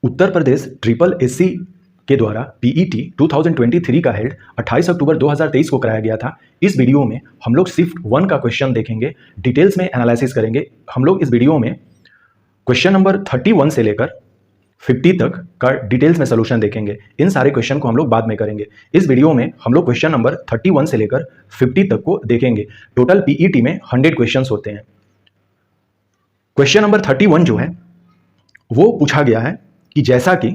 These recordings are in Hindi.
उत्तर प्रदेश ट्रिपल एससी के द्वारा पीईटी 2023 का हेल्ड 28 अक्टूबर 2023 को कराया गया था। इस वीडियो में हम लोग सिर्फ 1 का क्वेश्चन देखेंगे, डिटेल्स में एनालिसिस करेंगे। हम लोग इस वीडियो में क्वेश्चन नंबर 31 से लेकर 50 तक का डिटेल्स में सोल्यूशन देखेंगे। इन सारे क्वेश्चन को हम लोग बाद में करेंगे। इस वीडियो में हम लोग क्वेश्चन नंबर 31 से लेकर 50 तक को देखेंगे। टोटल पीईटी में 100 क्वेश्चंस होते हैं। क्वेश्चन नंबर 31 जो है वो पूछा गया है कि जैसा कि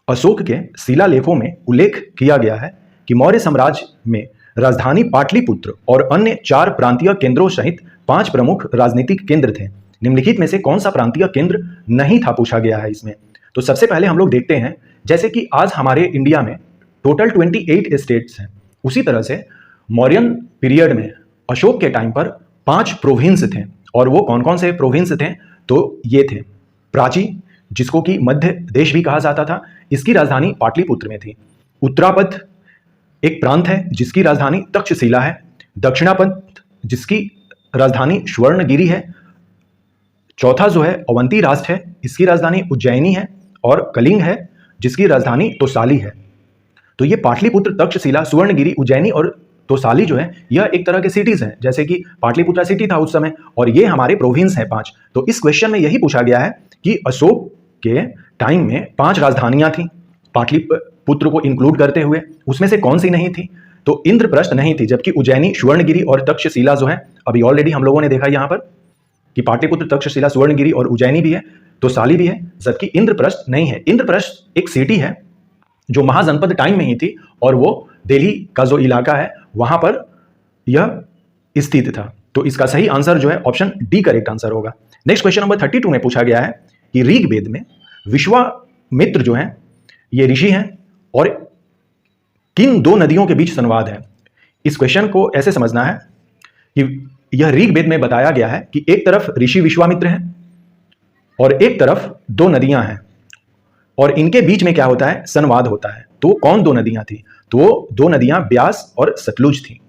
अशोक के शिलालेखों में उल्लेख किया गया है कि मौर्य साम्राज्य में राजधानी पाटलिपुत्र और अन्य 4 प्रांतीय केंद्रों सहित 5 प्रमुख राजनीतिक केंद्र थे। निम्नलिखित में से कौन सा प्रांतीय केंद्र नहीं था, पूछा गया है इसमें। तो सबसे पहले हम लोग देखते हैं, जैसे कि आज हमारे इंडिया में टोटल 28 स्टेट्स हैं, उसी तरह से मौर्यन पीरियड में अशोक के टाइम पर 5 प्रोविंस थे। और वो कौन कौन से प्रोविंस थे? तो ये थे प्राची, जिसको कि मध्य देश भी कहा जाता था, इसकी राजधानी पाटलिपुत्र में थी। उत्तरापथ एक प्रांत है जिसकी राजधानी तक्षशिला है। दक्षिणापथ जिसकी राजधानी स्वर्णगिरी है। चौथा जो है अवंती राष्ट्र है, इसकी राजधानी उज्जैनी है। और कलिंग है जिसकी राजधानी तोसाली है। तो ये पाटलिपुत्र, तक्षशिला, स्वर्णगिरी, उज्जैनी और तोसाली जो है यह एक तरह के सिटीज हैं। जैसे कि पाटलिपुत्र सिटी था उस समय, और ये हमारे प्रोविंस हैं 5। तो इस क्वेश्चन में यही पूछा गया है कि अशोक के टाइम में 5 राजधानियां थी पाटलिपुत्र को इंक्लूड करते हुए, उसमें से कौन सी नहीं थी? तो इंद्रप्रस्थ नहीं थी, जबकि उज्जैनी, स्वर्णगिरी और तक्षशिला जो है, अभी ऑलरेडी हम लोगों ने देखा यहाँ पर कि पाटलिपुत्र, तक्षशिला, स्वर्णगिरी और उज्जैनी भी है, तोसाली भी है, जबकि इंद्रप्रस्थ नहीं है। इंद्रप्रस्थ एक सिटी है जो महाजनपद टाइम में ही थी, और वो दिल्ली का जो इलाका है वहां पर यह स्थित था। तो इसका सही आंसर जो है ऑप्शन डी करेक्ट आंसर होगा। नेक्स्ट क्वेश्चन नंबर 32 में पूछा गया है कि ऋग्वेद में विश्वामित्र जो है ये ऋषि हैं, और किन 2 नदियों के बीच संवाद है? इस क्वेश्चन को ऐसे समझना है कि यह ऋग्वेद में बताया गया है कि एक तरफ ऋषि विश्वामित्र हैं और एक तरफ 2 नदियां हैं, और इनके बीच में क्या होता है? संवाद होता है। तो कौन 2 नदियां थी? तो 2 नदियां ब्यास और सतलुज थी।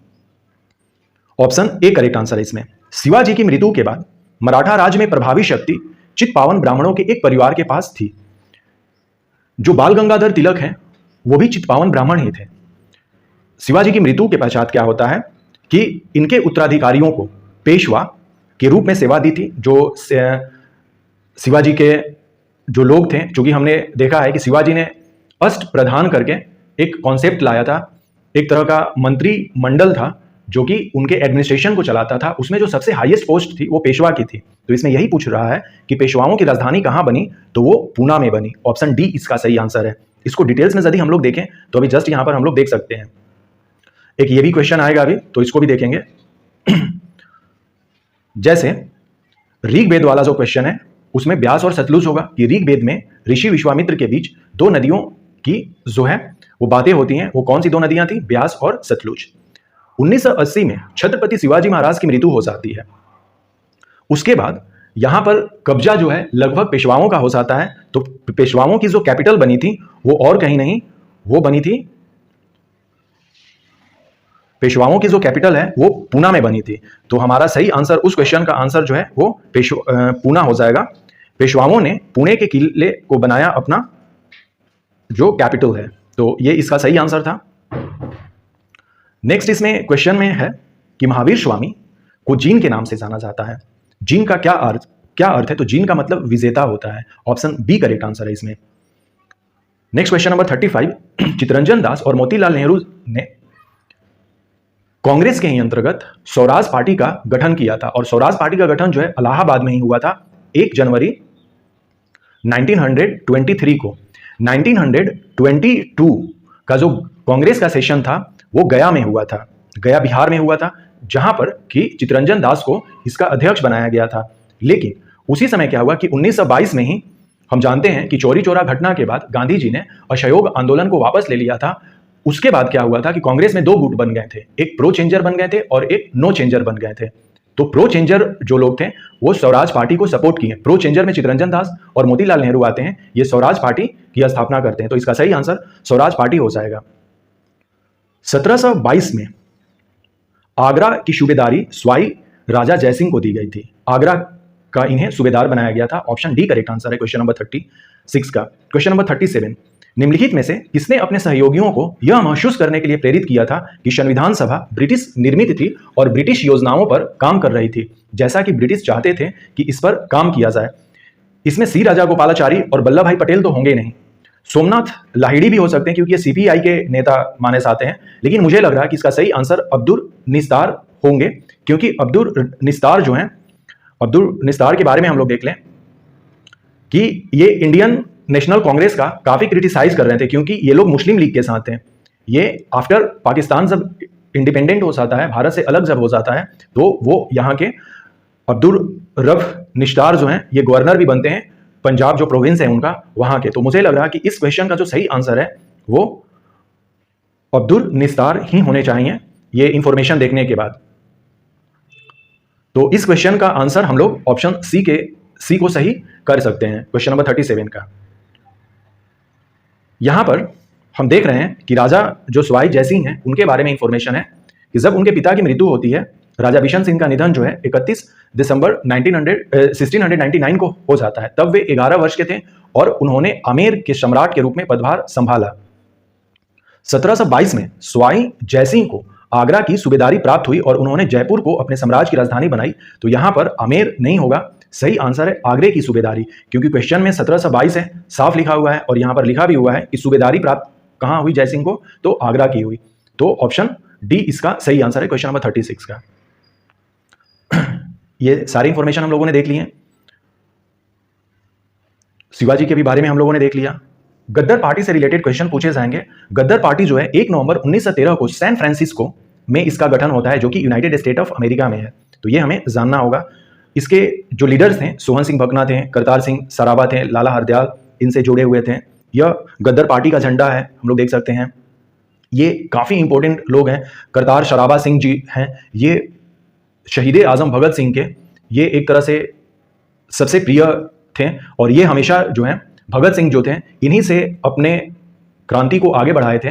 ऑप्शन ए करेक्ट आंसर है इसमें। शिवाजी की मृत्यु के बाद मराठा राज्य में प्रभावी शक्ति चित्पावन ब्राह्मणों के एक परिवार के पास थी। जो बाल गंगाधर तिलक हैं वो भी चित्पावन ब्राह्मण ही थे। शिवाजी की मृत्यु के पश्चात क्या होता है कि इनके उत्तराधिकारियों को पेशवा के रूप में सेवा दी थी। जो शिवाजी के जो लोग थे, चूंकि हमने देखा है कि शिवाजी ने अष्ट प्रधान करके एक कॉन्सेप्ट लाया था, एक तरह का मंत्री मंडल था जो कि उनके एडमिनिस्ट्रेशन को चलाता था। उसमें जो सबसे हाईएस्ट पोस्ट थी वो पेशवा की थी। तो इसमें यही पूछ रहा है कि पेशवाओं की राजधानी कहां बनी? तो वो पूना में बनी। ऑप्शन डी इसका सही आंसर है। इसको डिटेल्स में यदि हम लोग देखें तो अभी जस्ट यहां पर हम लोग देख सकते हैं। एक ये भी क्वेश्चन आएगा अभी, तो इसको भी देखेंगे। जैसे ऋग्वेद वाला जो क्वेश्चन है उसमें ब्यास और सतलुज होगा कि ऋग्वेद में ऋषि विश्वामित्र के बीच 2 नदियों की जो है वो बातें होती हैं। वो कौन सी 2 नदियां थी? ब्यास और सतलुज। 1980 में छत्रपति शिवाजी महाराज की मृत्यु हो जाती है। उसके बाद यहां पर कब्जा जो है लगभग पेशवाओं का हो जाता है। तो पेशवाओं की जो कैपिटल बनी थी वो और कहीं नहीं, वो बनी थी, पेशवाओं की जो कैपिटल है वो पूना में बनी थी। तो हमारा सही आंसर, उस क्वेश्चन का आंसर जो है वो पूना हो जाएगा। पेशवाओं ने पुणे के किले को बनाया अपना जो कैपिटल है। तो ये इसका सही आंसर था। नेक्स्ट इसमें क्वेश्चन में है कि महावीर स्वामी को जीन के नाम से जाना जाता है। जीन का क्या अर्थ है? तो जीन का मतलब विजेता होता है। ऑप्शन बी करेक्ट आंसर है इसमें। Next question number 35, Chittaranjan Das और मोतीलाल नेहरू ने कांग्रेस के ही अंतर्गत स्वराज पार्टी का गठन किया था। और स्वराज पार्टी का गठन जो है इलाहाबाद में ही हुआ था 1 जनवरी 1923 को। 1922 का जो कांग्रेस का सेशन था वो गया में हुआ था, गया बिहार में हुआ था, जहां पर कि चित्तरंजन दास को इसका अध्यक्ष बनाया गया था। लेकिन उसी समय क्या हुआ कि 1922 में ही हम जानते हैं कि चौरी चौरा घटना के बाद गांधी जी ने असहयोग आंदोलन को वापस ले लिया था। उसके बाद क्या हुआ था कि कांग्रेस में 2 गुट बन गए थे, एक प्रो चेंजर बन गए थे और एक नो चेंजर बन गए थे। तो प्रो चेंजर जो लोग थे वो स्वराज पार्टी को सपोर्ट किए। प्रो चेंजर में चित्तरंजन दास और मोतीलाल नेहरू आते हैं, ये स्वराज पार्टी की स्थापना करते हैं। तो इसका सही आंसर स्वराज पार्टी हो जाएगा। 1722 में आगरा की सूबेदारी स्वाई राजा जयसिंह को दी गई थी। आगरा का इन्हें सूबेदार बनाया गया था। ऑप्शन डी करेक्ट आंसर है क्वेश्चन नंबर 30। 6 का। क्वेश्चन नंबर 37, निम्नलिखित में से किसने अपने सहयोगियों को यह महसूस करने के लिए प्रेरित किया था कि संविधान सभा ब्रिटिश निर्मित थी और ब्रिटिश योजनाओं पर काम कर रही थी, जैसा कि ब्रिटिश चाहते थे कि इस पर काम किया जाए? इसमें सी राजागोपालाचारी और वल्लभ भाई पटेल तो होंगे नहीं, सोमनाथ लाहिड़ी भी हो सकते हैं क्योंकि ये सीपीआई के नेता माने जाते हैं, लेकिन मुझे लग रहा है कि इसका सही आंसर अब्दुल निस्तार होंगे, क्योंकि अब्दुल निस्तार जो हैं, अब्दुल निस्तार के बारे में हम लोग देख लें कि ये इंडियन नेशनल कांग्रेस का काफ़ी क्रिटिसाइज कर रहे थे, क्योंकि ये लोग मुस्लिम लीग के साथ थे। ये आफ्टर पाकिस्तान जब इंडिपेंडेंट हो जाता है, भारत से अलग जब हो जाता है, तो वो यहाँ के अब्दुल रफ निस्तार जो हैं ये गवर्नर भी बनते हैं, पंजाब जो प्रोविंस है उनका वहाँ के। तो मुझे लग रहा है कि इस क्वेश्चन का जो सही आंसर है वो अब्दुल निस्तार ही होने चाहिए, ये इंफॉर्मेशन देखने के बाद। तो इस क्वेश्चन का आंसर हम लोग ऑप्शन सी को सही कर सकते हैं, क्वेश्चन नंबर 37 का। यहां पर हम देख रहे हैं कि राजा जो सवाई जयसिंह हैं उनके बारे में इंफॉर्मेशन है कि जब उनके पिता की मृत्यु होती है, राजा बिशन सिंह का निधन जो है 31 दिसंबर 1699 को हो जाता है। तब वे 11 वर्ष के थे और उन्होंने आमेर के सम्राट के रूप में पदभार संभाला। 1722 में सवाई जयसिंह को आगरा की सूबेदारी प्राप्त हुई और उन्होंने जयपुर को अपने साम्राज्य की राजधानी बनाई। तो यहां पर आमेर नहीं होगा, सही आंसर है आगरे की सूबेदारी, क्योंकि क्वेश्चन में 1722 है, साफ लिखा हुआ है और यहां पर लिखा भी हुआ है कि सूबेदारी प्राप्त कहां हुई जयसिंह को, तो आगरा की हुई। तो ऑप्शन डी इसका सही आंसर है, क्वेश्चन नंबर 36 का। ये सारी इंफॉर्मेशन हम लोगों ने देख ली है। शिवाजी के भी बारे में हम लोगों ने देख लिया। गद्दर पार्टी से रिलेटेड क्वेश्चन पूछे जाएंगे। गद्दर पार्टी जो है 1 नवंबर 1913 को सैन फ्रांसिस्को में इसका गठन होता है, जो कि यूनाइटेड स्टेट ऑफ अमेरिका में है। तो ये हमें जानना होगा। इसके जो लीडर्स थे, सोहन सिंह भकना थे, करतार सिंह सराबा थे, लाला हरदयाल इनसे जुड़े हुए थे। यह गद्दर पार्टी का झंडा है, हम लोग देख सकते हैं। ये काफ़ी इंपॉर्टेंट लोग हैं। करतार सराबा सिंह जी हैं, ये शहीद आजम भगत सिंह के ये एक तरह से सबसे प्रिय थे और ये हमेशा जो है भगत सिंह जो थे इन्हीं से अपने क्रांति को आगे बढ़ाए थे।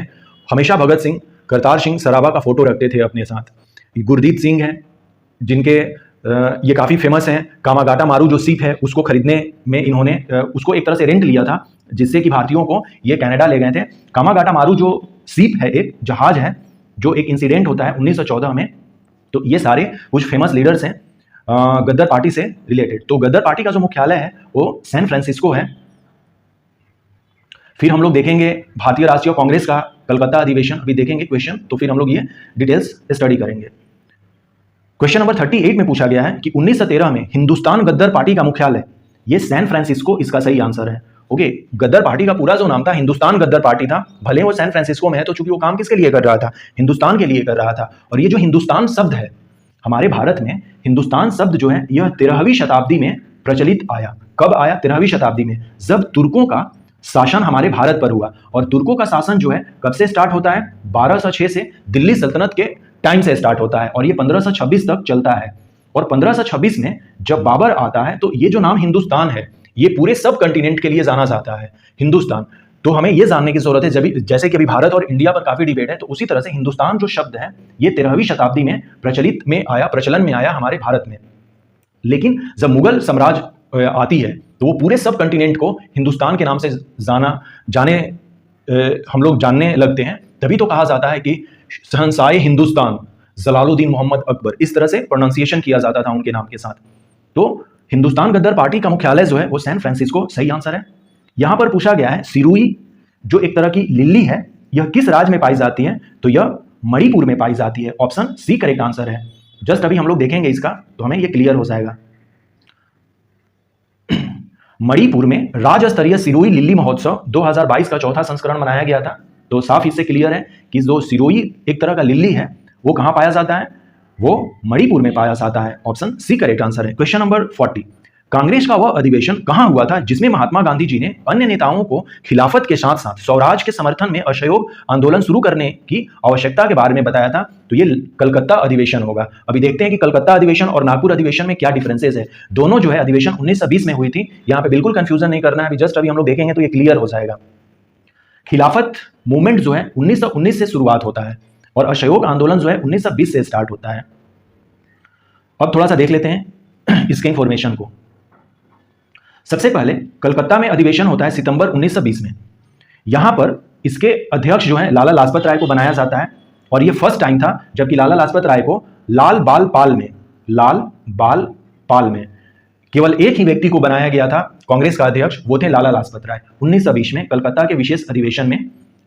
हमेशा भगत सिंह करतार सिंह सराबा का फोटो रखते थे अपने साथ। गुरदीप सिंह हैं जिनके ये काफ़ी फेमस हैं। कामागाटा मारू जो सीप है उसको खरीदने में इन्होंने उसको एक तरह से रेंट लिया था, जिससे कि भारतीयों को ये कनाडा ले गए थे। कामागाटा मारू जो सीप है, एक जहाज है, जो एक इंसिडेंट होता है 1914 में। तो ये सारे कुछ फेमस लीडर्स हैं गद्दर पार्टी से रिलेटेड। तो गद्दर पार्टी का जो मुख्यालय है वो सैन फ्रांसिस्को है। फिर हम लोग देखेंगे भारतीय राष्ट्रीय कांग्रेस का कलकत्ता अधिवेशन, अभी देखेंगे क्वेश्चन, तो फिर हम लोग ये डिटेल्स स्टडी करेंगे। क्वेश्चन नंबर 38 में पूछा गया है कि 1913 में हिंदुस्तान गद्दर पार्टी का मुख्यालय, ये सैन फ्रांसिस्को इसका सही आंसर है। ओके, गद्दर पार्टी का पूरा जो नाम था हिंदुस्तान गद्दर पार्टी था, भले वो सैन फ्रांसिस्को में है, तो चूंकि वो काम किसके लिए कर रहा था, हिंदुस्तान के लिए कर रहा था। और ये जो हिंदुस्तान शब्द है हमारे भारत में, हिंदुस्तान शब्द जो है यह 13वीं शताब्दी में प्रचलित आया। कब आया? 13वीं शताब्दी में, जब तुर्कों का शासन हमारे भारत पर हुआ। और तुर्कों का शासन जो है कब से स्टार्ट होता है? 1206 से दिल्ली सल्तनत के टाइम से स्टार्ट होता है और ये 1526 तक चलता है। और 1526 में जब बाबर आता है तो ये जो नाम हिंदुस्तान है ये पूरे सब कंटिनेंट के लिए जाना जाता है, हिंदुस्तान। तो हमें ये जानने की जरूरत है, जैसे कि अभी भारत और इंडिया पर काफी डिबेट है, तो उसी तरह से हिंदुस्तान जो शब्द है ये 13वीं शताब्दी में प्रचलन में आया हमारे भारत में। लेकिन जब मुगल साम्राज्य आती है तो वो पूरे सब कंटिनेंट को हिंदुस्तान के नाम से हम लोग जानने लगते हैं। तभी तो कहा जाता है कि शहंशाह हिंदुस्तान जलालुद्दीन मोहम्मद अकबर, इस तरह से प्रोनाउंसिएशन किया जाता था उनके नाम के साथ। तो हिंदुस्तान गद्दर पार्टी का मुख्यालय जो है वो सैन फ्रांसिस्को सही आंसर है। यहां पर पूछा गया है सिरोही जो एक तरह की लिल्ली है, यह किस राज्य में पाई जाती है? तो यह मणिपुर में पाई जाती है। ऑप्शन सी करेक्ट आंसर है। जस्ट अभी हम लोग देखेंगे इसका तो हमें यह क्लियर हो जाएगा। मणिपुर में राज्य स्तरीय सिरोही लिल्ली महोत्सव 2022 का चौथा संस्करण मनाया गया था। तो साफ इससे क्लियर है कि जो सिरोही एक तरह का लिल्ली है वो कहां पाया जाता है? वो मणिपुर में पाया जाता है। ऑप्शन सी करेक्ट आंसर है। क्वेश्चन नंबर 40, कांग्रेस का वह अधिवेशन कहां हुआ था जिसमें महात्मा गांधी जी ने अन्य नेताओं को खिलाफत के साथ साथ स्वराज के समर्थन में असहयोग आंदोलन शुरू करने की आवश्यकता के बारे में बताया था? तो ये कलकत्ता अधिवेशन होगा। अभी देखते हैं कि कलकत्ता अधिवेशन और नागपुर अधिवेशन में क्या डिफरेंसेस है। दोनों जो है अधिवेशन 1920 में हुई थी। यहाँ पे बिल्कुल कंफ्यूजन नहीं करना है, अभी जस्ट अभी हम लोग देखेंगे तो ये क्लियर हो जाएगा। खिलाफत मूवमेंट जो है 1919 से शुरुआत होता है और असहयोग आंदोलन जो है 1920 से स्टार्ट होता है। अब थोड़ा सा देख लेते हैं इसके इंफॉर्मेशन को। सबसे पहले कलकत्ता में अधिवेशन होता है सितंबर 1920 में। यहां पर इसके अध्यक्ष जो है लाला लाजपत राय को बनाया जाता है और यह फर्स्ट टाइम था जबकि लाला लाजपत राय को लाल बाल पाल में केवल एक ही व्यक्ति को बनाया गया था कांग्रेस का अध्यक्ष, वो थे लाला लाजपत राय। 1920 में कलकत्ता के विशेष अधिवेशन में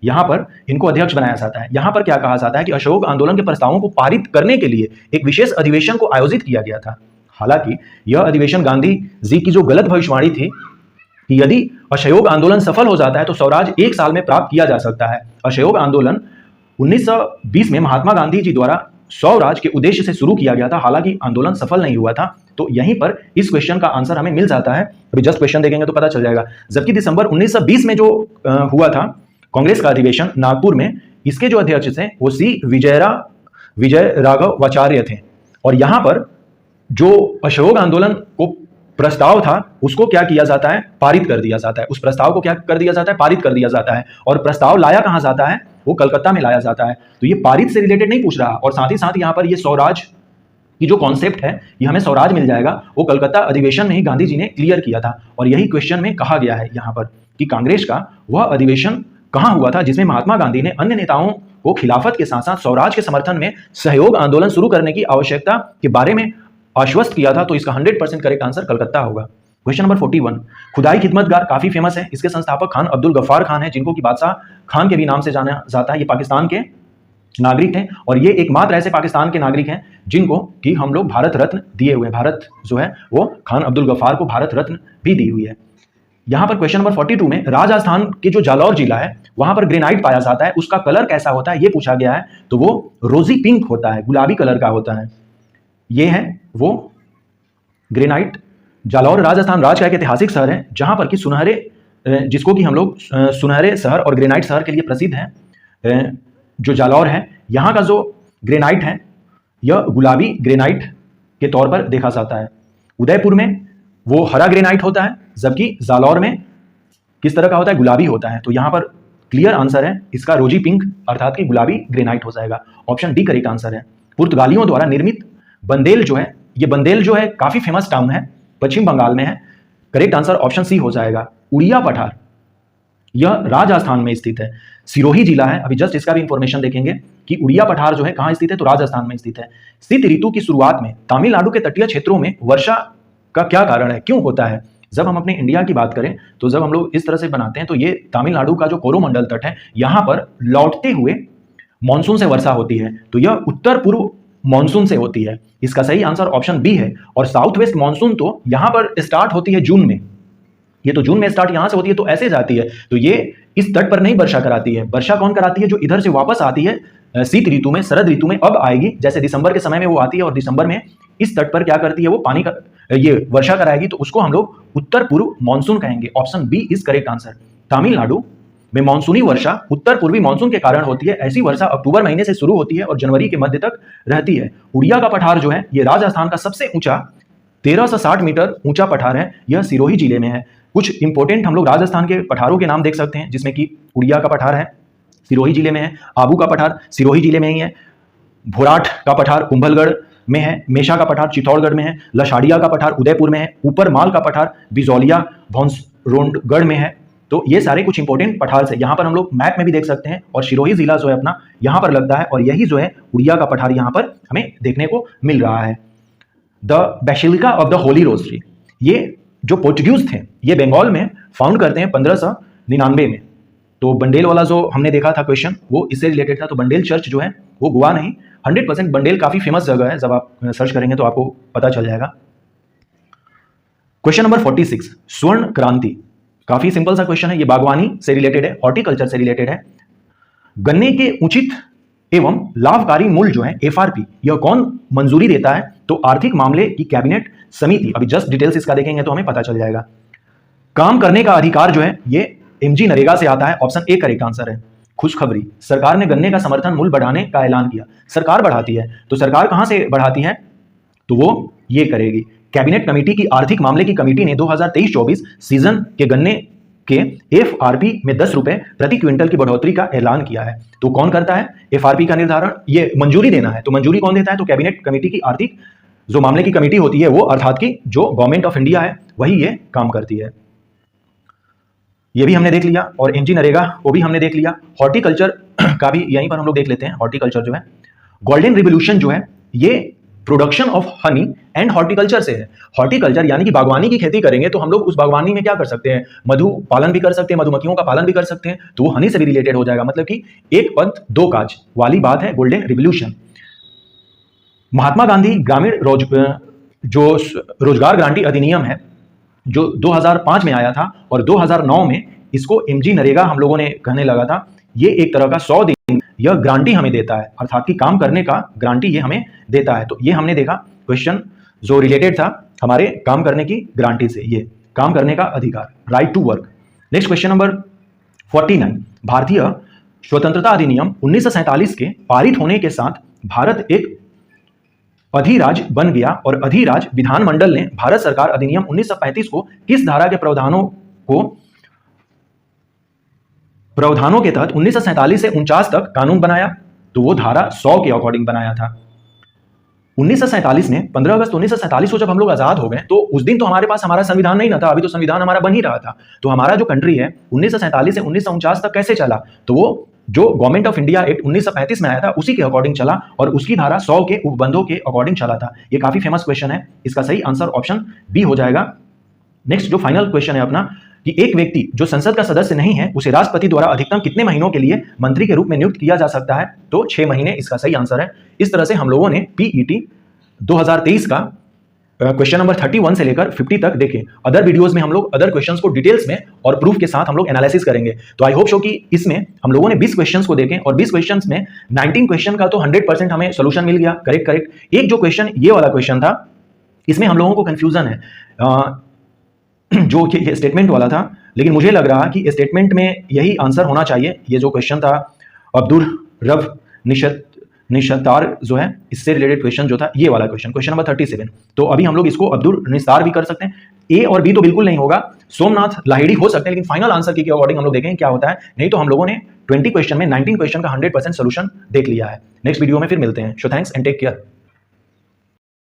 यहां पर इनको अध्यक्ष बनाया जाता है। यहां पर क्या कहा जाता है कि असहयोग आंदोलन के प्रस्तावों को पारित करने के लिए एक विशेष अधिवेशन को आयोजित किया गया था। हालांकि यह अधिवेशन गांधी जी की जो गलत भविष्यवाणी थी कि यदि असहयोग आंदोलन सफल हो जाता है तो स्वराज 1 साल में प्राप्त किया जा सकता है। असहयोग आंदोलन 1920 में महात्मा गांधी जी द्वारा स्वराज के उद्देश्य से शुरू किया गया था, हालांकि आंदोलन सफल नहीं हुआ था। तो यहीं पर इस क्वेश्चन का आंसर हमें मिल जाता है। अभी जस्ट क्वेश्चन देखेंगे तो पता चल जाएगा। जबकि दिसंबर 1920 में जो हुआ था कांग्रेस का अधिवेशन नागपुर में, इसके जो अध्यक्ष थे वो सी विजय राघवाचार्य थे और यहां पर जो असहयोग आंदोलन को प्रस्ताव था उसको क्या किया जाता है, पारित कर दिया जाता है। उस प्रस्ताव को क्या कर दिया जाता है, पारित कर दिया जाता है। और प्रस्ताव लाया कहां जाता है, वो कलकत्ता में लाया जाता है। तो ये पारित से रिलेटेड नहीं पूछ रहा और साथ ही साथ यहाँ पर ये स्वराज की जो कॉन्सेप्ट है ये हमें स्वराज मिल जाएगा, वो कलकत्ता अधिवेशन में ही गांधी जी ने क्लियर किया था। और यही क्वेश्चन में कहा गया है यहाँ पर कि कांग्रेस का वह अधिवेशन कहाँ हुआ था जिसमें महात्मा गांधी ने अन्य नेताओं को खिलाफत के साथ साथ स्वराज के समर्थन में सहयोग आंदोलन शुरू करने की आवश्यकता के बारे में आश्वस्त किया था। तो इसका 100% करेक्ट आंसर कलकत्ता होगा। क्वेश्चन नंबर 41, खुदाई खिदमतगार काफी फेमस है। इसके संस्थापक खान अब्दुल गफ्फार खान है, जिनको कि बादशाह खान के भी नाम से जाना जाता है। ये पाकिस्तान के नागरिक हैं और ये एकमात्र ऐसे पाकिस्तान के नागरिक हैं जिनको कि हम लोग भारत रत्न दिए हुए हैं। भारत जो है वो खान अब्दुल गफ्फार को भारत रत्न भी दी हुई है। यहाँ पर क्वेश्चन नंबर 42 में राजस्थान के जो जालौर जिला है वहां पर ग्रेनाइट पाया जाता है, उसका कलर कैसा होता है ये पूछा गया है। तो वो रोजी पिंक होता है, गुलाबी कलर का होता है। ये है वो ग्रेनाइट। जालौर राजस्थान राज्य का एक ऐतिहासिक शहर है जहां पर कि सुनहरे, जिसको कि हम लोग सुनहरे शहर और ग्रेनाइट शहर के लिए प्रसिद्ध है। जो जालौर है यहाँ का जो ग्रेनाइट है यह गुलाबी ग्रेनाइट के तौर पर देखा जाता है। उदयपुर में वो हरा ग्रेनाइट होता है, जबकि जालौर में किस तरह का होता है, गुलाबी होता है। तो यहाँ पर क्लियर आंसर है इसका रोजी पिंक अर्थात कि गुलाबी ग्रेनाइट हो जाएगा। ऑप्शन डी करेक्ट आंसर है। पुर्तगालियों द्वारा निर्मित बंदेल जो है, ये बंदेल जो है काफी फेमस टाउन है, पश्चिम बंगाल में है। करेक्ट आंसर ऑप्शन सी हो जाएगा। उड़िया पठार यह राजस्थान में स्थित है, सिरोही जिला है। अभी जस्ट इसका भी इंफॉर्मेशन देखेंगे कि उड़िया पठार जो है कहाँ स्थित है, तो राजस्थान में स्थित है। शीत ऋतु की शुरुआत में तमिलनाडु के तटीय क्षेत्रों में वर्षा का क्या कारण है, क्यों होता है? जब हम अपने इंडिया की बात करें तो जब हम लोग इस तरह से बनाते हैं तो ये तमिलनाडु का जो कोरोमंडल तट है यहाँ पर लौटते हुए मानसून से वर्षा होती है। तो यह उत्तर पूर्व मानसून से होती है। इसका सही आंसर ऑप्शन बी है। और साउथ वेस्ट मानसून तो यहाँ पर स्टार्ट होती है जून में, ये तो जून में स्टार्ट यहाँ से होती है तो ऐसे जाती है। तो ये इस तट पर नहीं वर्षा कराती है। वर्षा कौन कराती है? जो इधर से वापस आती है शीत ऋतु में, शरद ऋतु में अब आएगी, जैसे दिसंबर के समय में वो आती है और दिसंबर में इस तट पर क्या करती है, वो पानी का ये वर्षा कराएगी। तो उसको हम लोग उत्तर पूर्व मानसून कहेंगे। Option B is correct answer. Tamil Nadu में मानसूनी वर्षा उत्तर पूर्वी मानसून के कारण होती है। ऐसी वर्षा अक्टूबर महीने से शुरू होती है और जनवरी के मध्य तक रहती है। उड़िया का पठार जो है ये राजस्थान का सबसे ऊंचा 1360 मीटर ऊंचा पठार है। यह सिरोही जिले में है। कुछ इंपॉर्टेंट हम लोग राजस्थान के पठारों के नाम देख सकते हैं, जिसमें कि उड़िया का पठार है, सिरोही जिले में है। आबू का पठार सिरोही जिले में ही है। भोराट का पठार कुंभलगढ़ में है। मेषा का पठार चित्तौड़गढ़ में है। लसाड़िया का पठार उदयपुर में है। ऊपर माल का पठार बिजौलिया भौंसरोडगढ़ में है। तो ये सारे कुछ इंपॉर्टेंट पठार से यहाँ पर हम लोग मैप में भी देख सकते हैं और सिरोही जिला जो है अपना यहाँ पर लगता है और यही जो है उड़िया का पठार यहाँ पर हमें देखने को मिल रहा है। The basilica of the Holi rosary, ये जो पोर्चुगीज थे ये बंगाल में फाउंड करते हैं 1599 में। तो बंडेल वाला जो हमने देखा था क्वेश्चन वो इससे रिलेटेड था। तो बंडेल चर्च जो है वो गोवा नहीं, 100% बंडेल काफी फेमस जगह है। जब आप सर्च करेंगे तो आपको पता चल जाएगा। क्वेश्चन नंबर 46, स्वर्ण क्रांति, काफी सिंपल सा क्वेश्चन है। ये बागवानी से रिलेटेड है, हॉर्टिकल्चर से रिलेटेड है। गन्ने के उचित एवं लाभकारी मूल्य जो है एफआरपी, यह कौन मंजूरी देता है? तो आर्थिक मामले की कैबिनेट समिति। अभी जस्ट डिटेल्स इसका देखेंगे तो हमें पता चल जाएगा। काम करने का अधिकार जो है ये एमजी नरेगा से आता है। ऑप्शन ए करेक्ट आंसर है। खुशखबरी, सरकार ने गन्ने का समर्थन मूल्य बढ़ाने का ऐलान किया। सरकार बढ़ाती है तो सरकार कहां से बढ़ाती है? तो वो ये करेगी। कैबिनेट कमेटी की आर्थिक मामले की कमेटी ने 2023-24 सीजन के गन्ने के एफआरपी में 10 रुपए प्रति क्विंटल की बढ़ोतरी का ऐलान किया है। तो कौन करता है एफआरपी का निर्धारण? ये मंजूरी देना है। तो मंजूरी कौन देता है? तो कैबिनेट कमेटी की आर्थिक जो मामले की कमेटी होती है वो, अर्थात की जो गवर्नमेंट ऑफ इंडिया है वही ये काम करती है। ये भी हमने देख लिया और एमजी नरेगा वो भी हमने देख लिया। हॉर्टिकल्चर का भी यहीं पर हम लोग देख लेते हैं। हॉर्टिकल्चर जो है, गोल्डन रिवोल्यूशन जो है ये production of honey and horticulture से है। हॉर्टिकल्चर यानी कि बागवानी की खेती करेंगे तो हम लोग उस बागवानी में क्या कर सकते हैं, मधु पालन भी कर सकते हैं, मधुमक्खियों का पालन भी कर सकते हैं, तो वो हनी से भी रिलेटेड हो जाएगा। मतलब कि एक पंथ दो काज वाली बात है गोल्डन रिवोल्यूशन। महात्मा गांधी ग्रामीण रोजगार गारंटी अधिनियम है जो 2005 में आया था और 2009 में इसको एमजी नरेगा हम लोगों ने कहने लगा था। ये एक तरह का 100 दिन यह गारंटी हमें देता है, अर्थात कि काम करने का गारंटी ये हमें देता है। तो ये हमने देखा क्वेश्चन जो रिलेटेड था हमारे काम करने की गारंटी से, ये काम करने का अधिकार, right to work. Next question number 49, भारतीय स्वतंत्रता अधिनियम 1947 के पारित होने के साथ भारत एक अधिराज्य बन गया और अधिराज्य विधानमंडल ने भारत सरकार अधिनियम 1935 को किस धारा के प्रावधानों के तहत 1947 से 49 तक कानून बनाया? तो वो धारा 100 के अकॉर्डिंग बनाया था। 1947 में 15 अगस्त 1947 को जब हम लोग आजाद हो गए तो उस दिन तो हमारे पास हमारा संविधान नहीं ना था, अभी तो संविधान हमारा बन ही रहा था। तो हमारा जो कंट्री है 1947 से 1949 तक कैसे चला? तो वो जो गवर्नमेंट ऑफ इंडिया एक्ट 1935 में आया था उसी के अकॉर्डिंग चला और उसकी धारा 100 के उपबंधों के अकॉर्डिंग चला था। ये काफी फेमस क्वेश्चन है, इसका सही आंसर ऑप्शन बी हो जाएगा। नेक्स्ट जो फाइनल क्वेश्चन है अपना कि एक व्यक्ति जो संसद का सदस्य नहीं है उसे राष्ट्रपति द्वारा अधिकतम कितने महीनों के लिए मंत्री के रूप में नियुक्त किया जा सकता है? तो 6 महीने इसका सही आंसर है। इस तरह से हम लोगों ने पीईटी 2023 का क्वेश्चन नंबर 31 से लेकर 50 तक देखे। अदर वीडियोस में हम लोग अदर क्वेश्चंस को डिटेल्स में और प्रूफ के साथ हम लोग एनालिसिस करेंगे। तो आई होप सो कि इसमें हम लोगों ने 20 क्वेश्चंस को देखें और 20 क्वेश्चंस में 19 क्वेश्चन का तो 100% हमें सोल्यूशन मिल गया, करेक्ट। एक जो क्वेश्चन ये वाला क्वेश्चन था इसमें हम लोगों को कंफ्यूजन है, जो स्टेटमेंट वाला था, लेकिन मुझे लग रहा कि स्टेटमेंट में यही आंसर होना चाहिए। ये जो क्वेश्चन था अब्दुल रब निशतार जो है इससे रिलेटेड क्वेश्चन जो था ये वाला क्वेश्चन नंबर 37। तो अभी हम लोग इसको अब्दुल निस्तार भी कर सकते हैं। ए और बी तो बिल्कुल नहीं होगा, सोमनाथ लाहिड़ी हो सकते हैं, लेकिन फाइनल आंसर की अकॉर्डिंग हम लोग देखेंगे क्या होता है। नहीं तो हम लोगों ने 20 क्वेश्चन में 19 क्वेश्चन का 100% सोल्यूशन देख लिया है। नेक्स्ट वीडियो में फिर मिलते हैं। So thanks and take care.